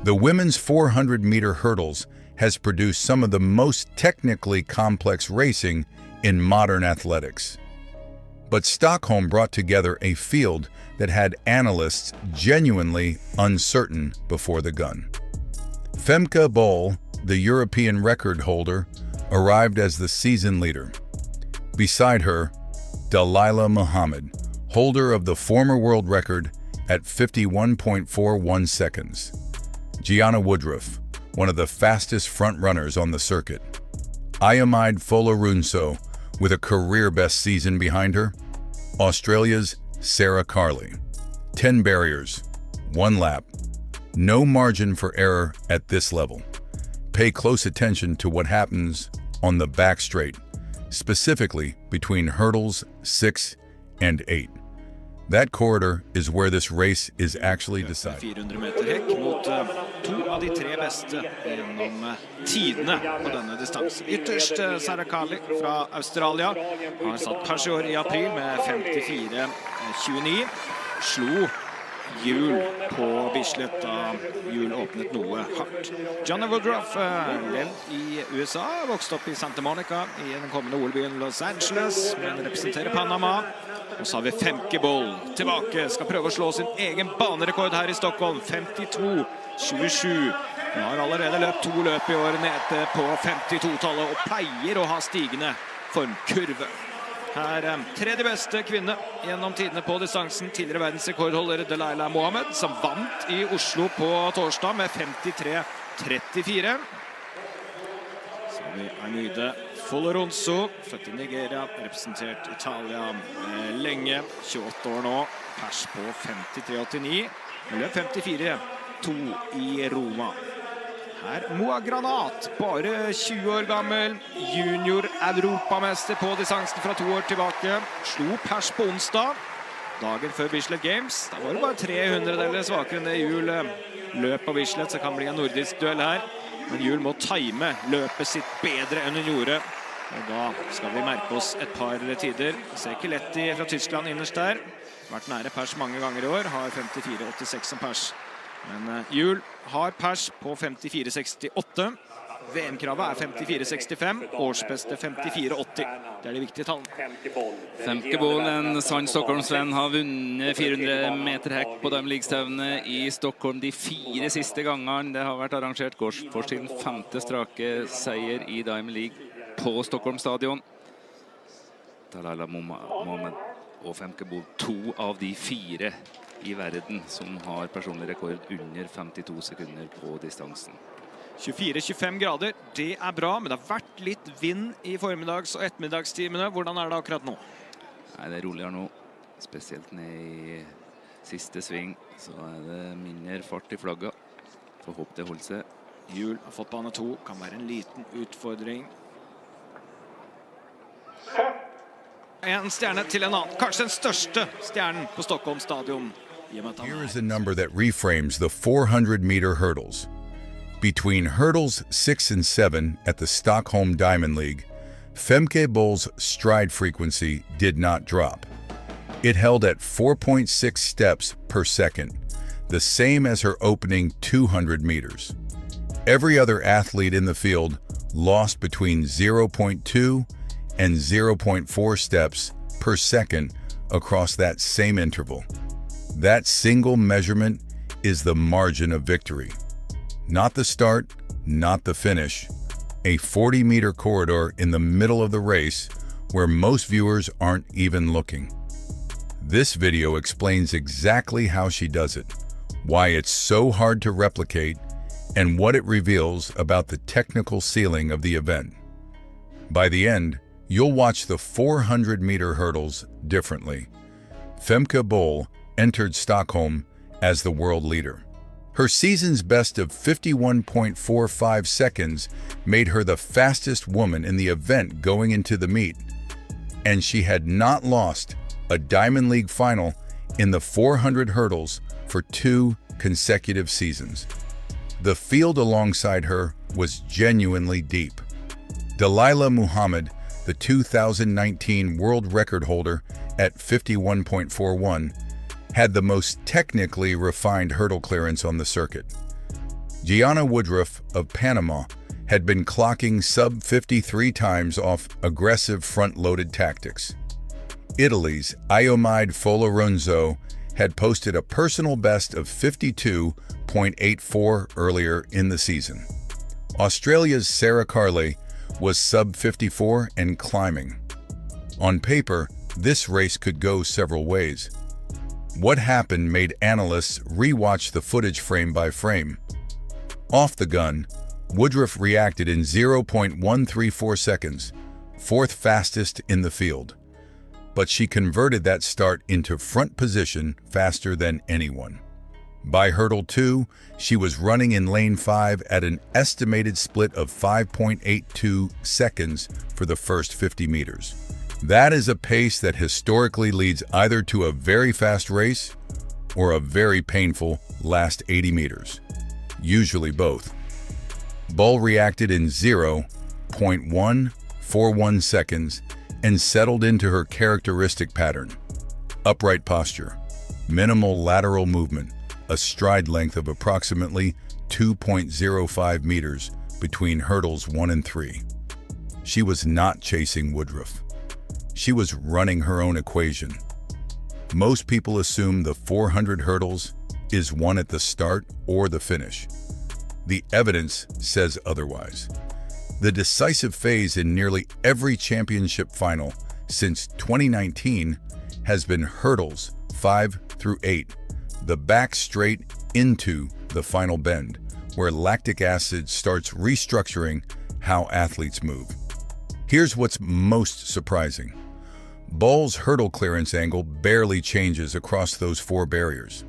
The women's 400-meter hurdles has produced some of the most technically complex racing in modern athletics. But Stockholm brought together a field that had analysts genuinely uncertain before the gun. Femke Bol, the European record holder, arrived as the season leader. Beside her, Dalilah Muhammad, holder of the former world record at 51.41 seconds. Gianna Woodruff, one of the fastest front-runners on the circuit. Ayomide Folorunso, with a career-best season behind her. Australia's Carli. 10 barriers, 1 lap. No margin for error at this level. Pay close attention to what happens on the back straight, specifically between hurdles 6 and 8. That corridor is where this race is actually decided. 400 meter hekk mot to av de 3 beste gjennom tidene på denne distansen. Ytterst Carli fra Australia har satt pers i år i april med 54,29. Slo hjul på Bislett da hjul åpnet noe hardt. Gianna Woodruff levd i USA, vokste opp i Santa Monica i den kommende OL-byen Los Angeles, men representerer Panama. Og så har vi Femke Bol tilbake, skal prøve å slå sin egen banerekord her i Stockholm, 52,27. Hun har allerede løpt 2 løp i år nede på 52-tallet og pleier å ha stigende formkurve. Her tredje beste kvinne gjennom tidene på distansen, tidligere verdensrekordholder Dalilah Muhammad, som vant i Oslo på torsdag med 53,34. Så har vi Ayomide Folorunso, født i Nigeria, representert Italia lenge, 28 år nå, pers på 53,89, løp 54,2 i Roma. Her Moa Granat, bare 20 år gammel, junior-europamester på distansen fra 2 år tilbake, slo pers på onsdag, dagen før Bislett Games. Da var det bare 300 deler svakere enn det hjul løp på Bislett, så kan bli en nordisk duell her. Men hjul må time løpet sitt bedre enn hun gjorde. Og da skal vi merke oss et par tider. Ser ikke lett i fra Tyskland innerst der. Vært nære pers mange ganger i år, har 54,86 som pers. Men hjul har pers på 54,68. VM-kravet er 54,65. Årsbeste 54,80. Det er de viktige tallene. Femke Bol, en sann Stockholmsvenn, har vunnet 400 meter hekk på Diamond League-stevne i Stockholm de 4 siste gangene. Det har vært arrangert gårds for sin 5. strake seier i Diamond League på Stockholm stadion. Dalilah Muhammad og Femke Bol, 2 av de 4 i verden som har personlig rekord under 52 sekunder på distansen. 24-25 grader, det er bra, men det har vært litt vind i formiddags- og ettermiddagstimene. Hvordan er det akkurat nå? Nei, det er roligere nå, spesielt ned i siste sving, så er det mindre fart i flagget. Får håpe det holder seg. Hjul har fått bane 2, kan være en liten utfordring. En stjerne til en annen, kanskje den største stjernen på Stockholm stadion. Here is a number that reframes the 400-meter hurdles. Between hurdles 6 and 7 at the Stockholm Diamond League, Femke Bol's stride frequency did not drop. It held at 4.6 steps per second, the same as her opening 200 meters. Every other athlete in the field lost between 0.2 and 0.4 steps per second across that same interval. That single measurement is the margin of victory. Not the start, not the finish. A 40-meter corridor in the middle of the race where most viewers aren't even looking. This video explains exactly how she does it, why it's so hard to replicate, and what it reveals about the technical ceiling of the event. By the end, you'll watch the 400-meter hurdles differently. Femke Bol entered Stockholm as the world leader. Her season's best of 51.45 seconds made her the fastest woman in the event going into the meet, and she had not lost a Diamond League final in the 400 hurdles for 2 consecutive seasons. The field alongside her was genuinely deep. Dalilah Muhammad, the 2019 world record holder at 51.41, had the most technically refined hurdle clearance on the circuit. Gianna Woodruff of Panama had been clocking sub-53 times off aggressive front-loaded tactics. Italy's Ayomide Folorunso had posted a personal best of 52.84 earlier in the season. Australia's Carli was sub-54 and climbing. On paper, this race could go several ways. What happened made analysts rewatch the footage frame by frame. Off the gun, Woodruff reacted in 0.134 seconds, fourth fastest in the field. But she converted that start into front position faster than anyone. By hurdle 2, she was running in lane 5 at an estimated split of 5.82 seconds for the first 50 meters. That is a pace that historically leads either to a very fast race or a very painful last 80 meters, usually both. Bol reacted in 0.141 seconds and settled into her characteristic pattern. Upright posture, minimal lateral movement, a stride length of approximately 2.05 meters between hurdles 1 and 3. She was not chasing Woodruff. She was running her own equation. Most people assume the 400 hurdles is won at the start or the finish. The evidence says otherwise. The decisive phase in nearly every championship final since 2019 has been hurdles 5 through 8, the back straight into the final bend, where lactic acid starts restructuring how athletes move. Here's what's most surprising. Bol's hurdle clearance angle barely changes across those 4 barriers.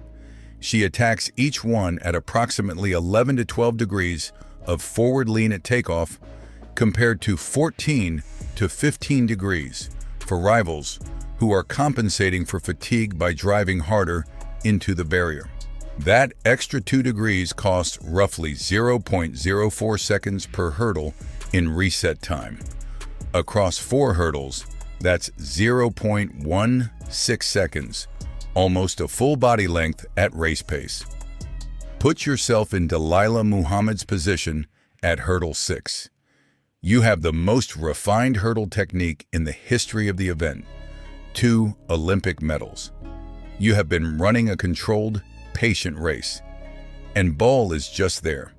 She attacks each one at approximately 11 to 12 degrees of forward lean at takeoff, compared to 14 to 15 degrees for rivals who are compensating for fatigue by driving harder into the barrier. That extra 2 degrees costs roughly 0.04 seconds per hurdle in reset time. Across 4 hurdles, that's 0.16 seconds, almost a full body length at race pace. Put yourself in Dalilah Muhammad's position at hurdle 6. You have the most refined hurdle technique in the history of the event, 2 Olympic medals. You have been running a controlled, patient race, and Bol is just there,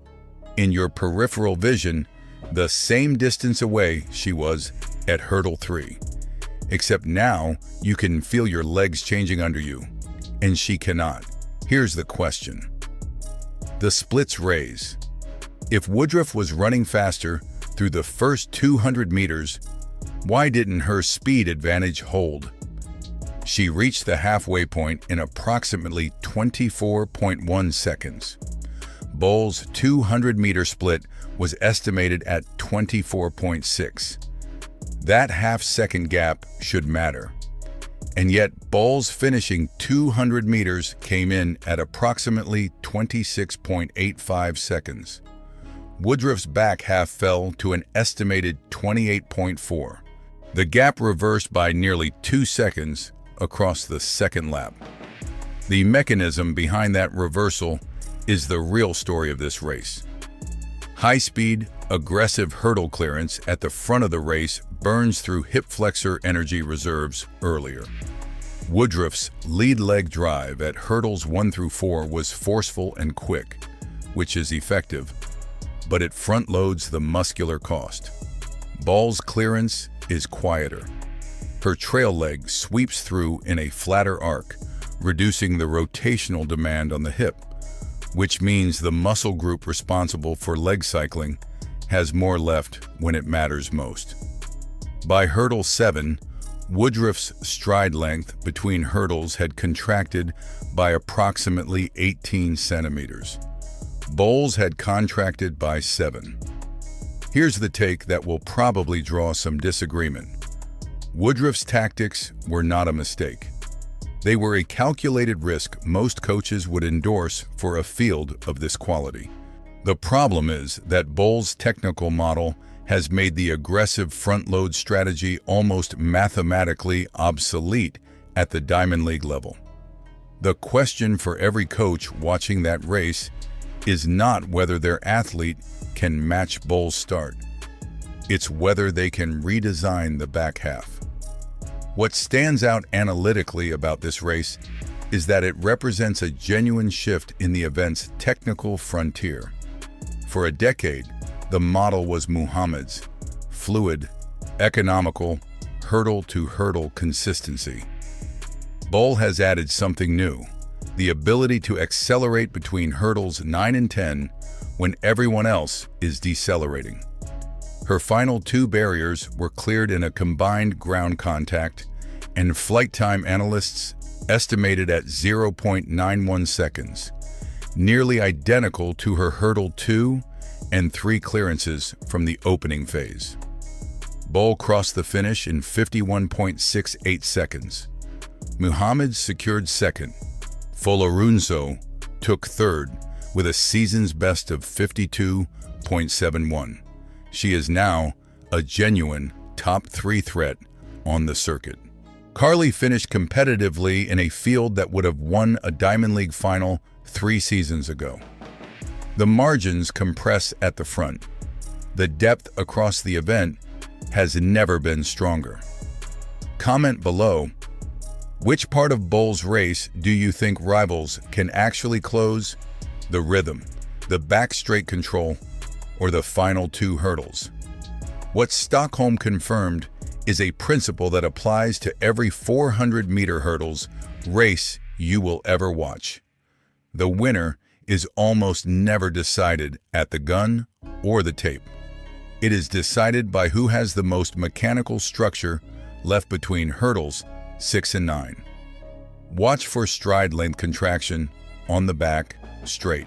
in your peripheral vision, the same distance away she was at hurdle 3. Except now, you can feel your legs changing under you, and she cannot. Here's the question. The splits raise. If Woodruff was running faster through the first 200 meters, why didn't her speed advantage hold? She reached the halfway point in approximately 24.1 seconds. Bol's 200-meter split was estimated at 24.6. That half-second gap should matter. And yet, Bol's finishing 200 meters came in at approximately 26.85 seconds. Woodruff's back half fell to an estimated 28.4. The gap reversed by nearly 2 seconds across the second lap. The mechanism behind that reversal is the real story of this race. High-speed, aggressive hurdle clearance at the front of the race burns through hip flexor energy reserves earlier. Woodruff's lead leg drive at hurdles 1 through 4 was forceful and quick, which is effective, but it front-loads the muscular cost. Bol's clearance is quieter. Her trail leg sweeps through in a flatter arc, reducing the rotational demand on the hip, which means the muscle group responsible for leg cycling has more left when it matters most. By hurdle 7, Woodruff's stride length between hurdles had contracted by approximately 18 centimeters. Bol's had contracted by 7. Here's the take that will probably draw some disagreement. Woodruff's tactics were not a mistake. They were a calculated risk most coaches would endorse for a field of this quality. The problem is that Bol's technical model has made the aggressive front-load strategy almost mathematically obsolete at the Diamond League level. The question for every coach watching that race is not whether their athlete can match Bol's start. It's whether they can redesign the back half. What stands out analytically about this race is that it represents a genuine shift in the event's technical frontier. For a decade, the model was Muhammad's fluid, economical, hurdle-to-hurdle consistency. Bol has added something new, the ability to accelerate between hurdles 9 and 10 when everyone else is decelerating. Her final 2 barriers were cleared in a combined ground contact, and flight time analysts estimated at 0.91 seconds, nearly identical to her hurdle 2 and 3 clearances from the opening phase. Bol crossed the finish in 51.68 seconds. Muhammad secured second. Folorunso took third with a season's best of 52.71. She is now a genuine top 3 threat on the circuit. Carli finished competitively in a field that would have won a Diamond League final 3 seasons ago. The margins compress at the front. The depth across the event has never been stronger. Comment below, which part of Bol's race do you think rivals can actually close? The rhythm, the back straight control, or the final 2 hurdles? What Stockholm confirmed is a principle that applies to every 400-meter hurdles race you will ever watch. The winner is almost never decided at the gun or the tape. It is decided by who has the most mechanical structure left between hurdles 6 and 9. Watch for stride length contraction on the back straight.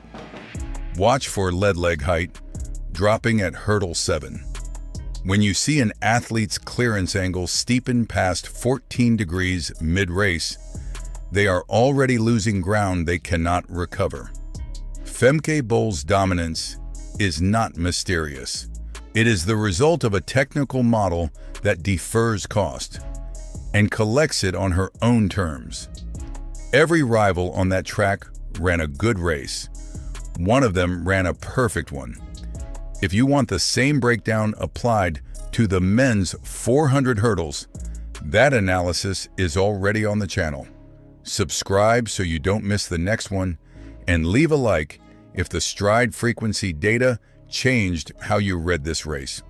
Watch for lead leg height dropping at hurdle 7. When you see an athlete's clearance angle steepen past 14 degrees mid-race, they are already losing ground they cannot recover. Femke Bol's dominance is not mysterious. It is the result of a technical model that defers cost and collects it on her own terms. Every rival on that track ran a good race. One of them ran a perfect one. If you want the same breakdown applied to the men's 400 hurdles, that analysis is already on the channel. Subscribe so you don't miss the next one, and leave a like if the stride frequency data changed how you read this race.